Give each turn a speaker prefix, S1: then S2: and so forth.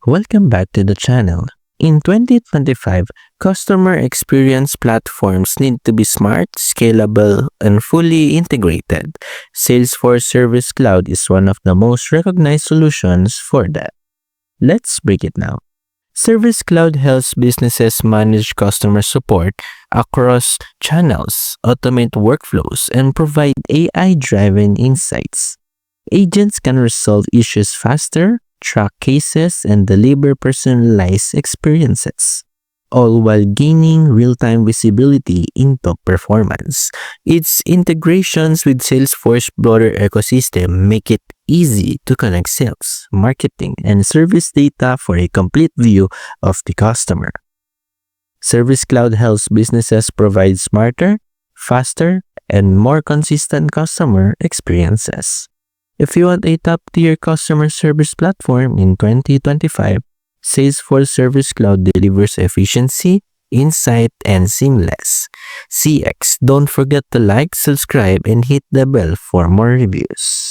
S1: Welcome back to the channel. In 2025, customer experience platforms need to be smart, scalable, and fully integrated. Salesforce Service Cloud is one of the most recognized solutions for that. Let's break it down. Service Cloud helps businesses manage customer support across channels, automate workflows, and provide AI-driven insights. Agents can resolve issues faster, track cases, and deliver personalized experiences, all while gaining real-time visibility into performance. Its integrations with Salesforce's broader ecosystem make it easy to connect sales, marketing, and service data for a complete view of the customer. Service Cloud helps businesses provide smarter, faster, and more consistent customer experiences. If you want a top-tier customer service platform in 2025, Salesforce Service Cloud delivers efficiency, insight, and seamless CX. Don't forget to like, subscribe, and hit the bell for more reviews.